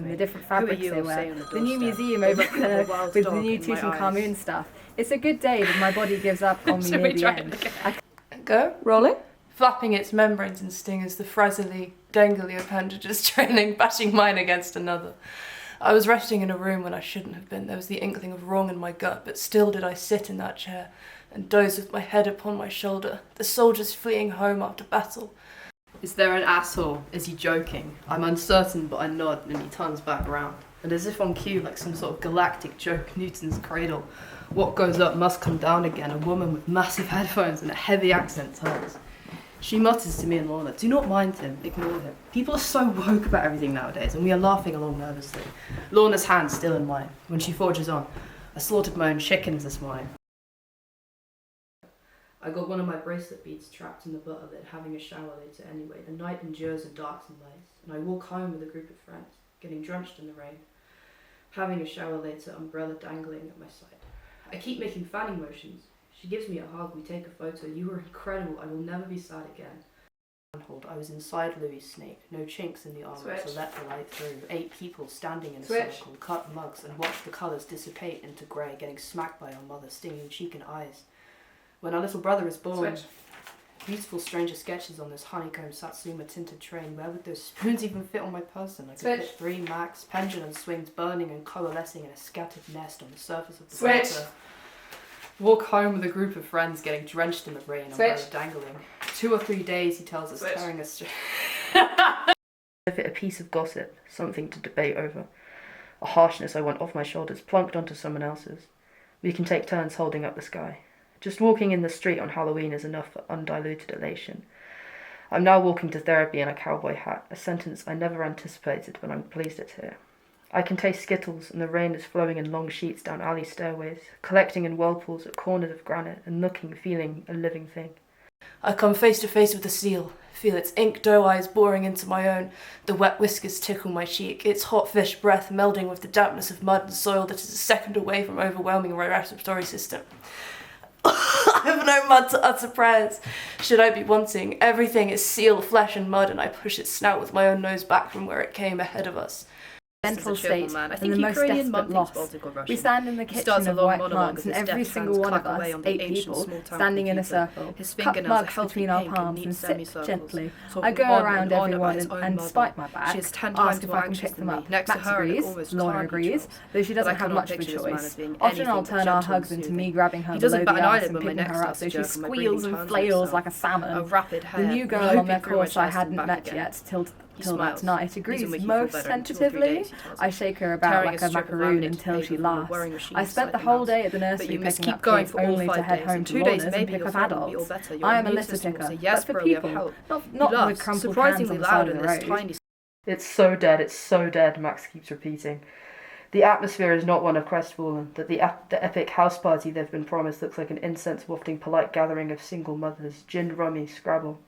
me. The different Who are fabrics you they all wear, saying on the the new doorstep? museum over The there wild with the dog new in my Tutankhamun eyes. stuff. It's a good day, but my body gives up on me Shall near we the try end. it again? Go, rolling. Flapping its membranes and stingers, the frazzily, dangly appendages trailing, bashing mine against another. I was resting in a room when I shouldn't have been. There was the inkling of wrong in my gut, but still did I sit in that chair and doze with my head upon my shoulder, the soldiers fleeing home after battle. Is there an asshole? Is he joking? I'm uncertain, but I nod and he turns back around. And as if on cue, like some sort of galactic joke, Newton's cradle. What goes up must come down again. A woman with massive headphones and a heavy accent turns. She mutters to me and Lorna, do not mind him, ignore him. People are so woke about everything nowadays, and we are laughing along nervously. Lorna's hand still in mine, when she forges on. I slaughtered my own chickens this morning. I got one of my bracelet beads trapped in the butt of it, having a shower later anyway. The night endures in darks and lights, and I walk home with a group of friends, getting drenched in the rain. Having a shower later, umbrella dangling at my side. I keep making fanning motions. She gives me a hug, we take a photo. You were incredible, I will never be sad again. I was inside Louis' snake, no chinks in the armour to let the light through. 8 people standing in a circle, cut mugs and watch the colours dissipate into grey, getting smacked by our mother, stinging cheek and eyes. When our little brother is born, beautiful stranger sketches on this honeycomb Satsuma tinted train. Where would those spoons even fit on my person? I could put 3 max, pendulum swings burning and coalescing in a scattered nest on the surface of the water. Walk home with a group of friends getting drenched in the rain, umbrella dangling. 2 or 3 days, he tells us, tearing us. If it a piece of gossip, something to debate over. A harshness I want off my shoulders, plunked onto someone else's. We can take turns holding up the sky. Just walking in the street on Halloween is enough for undiluted elation. I'm now walking to therapy in a cowboy hat, a sentence I never anticipated, but I'm pleased it's here. I can taste Skittles, and the rain is flowing in long sheets down alley stairways, collecting in whirlpools at corners of granite, and looking, feeling, a living thing. I come face to face with the seal, feel its ink doe eyes boring into my own, the wet whiskers tickle my cheek, its hot fish breath melding with the dampness of mud and soil that is a second away from overwhelming my respiratory system. I have no mud to utter prayers. Should I be wanting? Everything is seal, flesh and mud, and I push its snout with my own nose back from where it came ahead of us. Mental state and the most desperate loss. We stand in the kitchen of white plants, and every single one of us, 8 people, standing in a circle, cup mugs between our palms and sip gently. I go around everyone and spike my back, ask if I can pick them up. Max agrees, Lorna agrees, though she doesn't have much of a choice. Often I'll turn our hugs into me grabbing her below the arms and picking her up so she squeals and flails like a salmon. The new girl on their course I hadn't met yet till that night agrees most tentatively. I shake her about like a macaroon until she laughs. I spent the whole day at the nursery picking up kids only to head home to Lorna's and pick up adults. I am a litter picker, but for people, not with crumpled hands on the side of the road. It's so dead, Max keeps repeating. The atmosphere is not one of crestfallen, that the epic house party they've been promised looks like an incense-wafting polite gathering of single mothers, gin, rummy, Scrabble.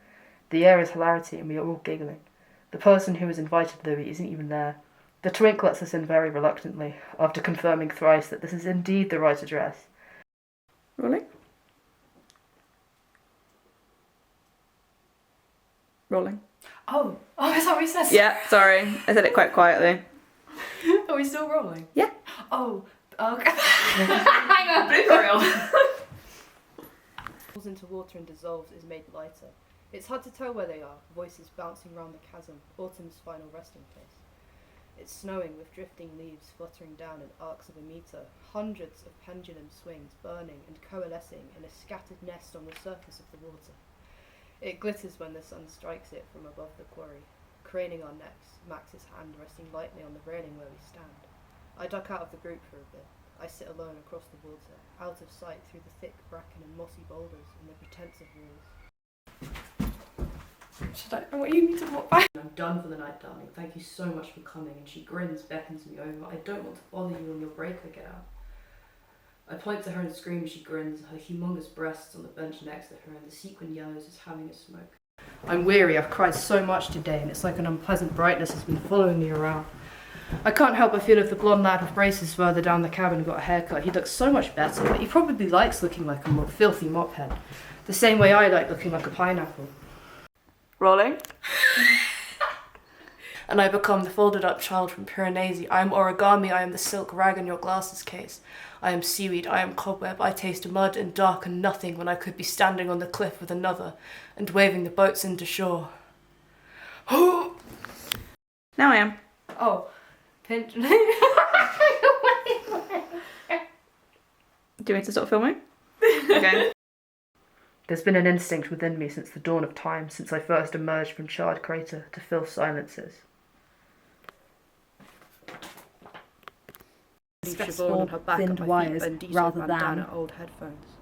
The air is hilarity and we are all giggling. The person who has invited Louis isn't even there. The twink lets us in very reluctantly, after confirming thrice that this is indeed the right address. Rolling? Rolling. Oh, is that what he says? Yeah, sorry. I said it quite quietly. Are we still rolling? Yeah. Oh, okay. Hang on, for real. Falls into water and dissolves is made lighter. It's hard to tell where they are, voices bouncing round the chasm, autumn's final resting place. It's snowing with drifting leaves fluttering down in arcs of a metre, hundreds of pendulum swings burning and coalescing in a scattered nest on the surface of the water. It glitters when the sun strikes it from above the quarry. Craning our necks, Max's hand resting lightly on the railing where we stand. I duck out of the group for a bit. I sit alone across the water, out of sight through the thick bracken and mossy boulders and the pretense of walls. Should I? What you need to walk back? I'm done for the night, darling. Thank you so much for coming. And she grins, beckons me over. I don't want to bother you on your break. I get out. I point to her and scream as she grins, her humongous breasts on the bench next to her, and the sequin yellows is having a smoke. I'm weary. I've cried so much today, and it's like an unpleasant brightness has been following me around. I can't help but feel if the blonde lad with braces further down the cabin got a haircut, he'd look so much better. But he probably likes looking like a filthy mophead, the same way I like looking like a pineapple. Rolling. and I become the folded up child from Piranesi. I am origami, I am the silk rag in your glasses case. I am seaweed, I am cobweb, I taste mud and dark and nothing when I could be standing on the cliff with another and waving the boats into shore. Now I am. Oh, pinch. Do you want me to stop filming? Okay. There's been an instinct within me since the dawn of time, since I first emerged from charred crater to fill silences. Stressful, thinned wires rather than old headphones.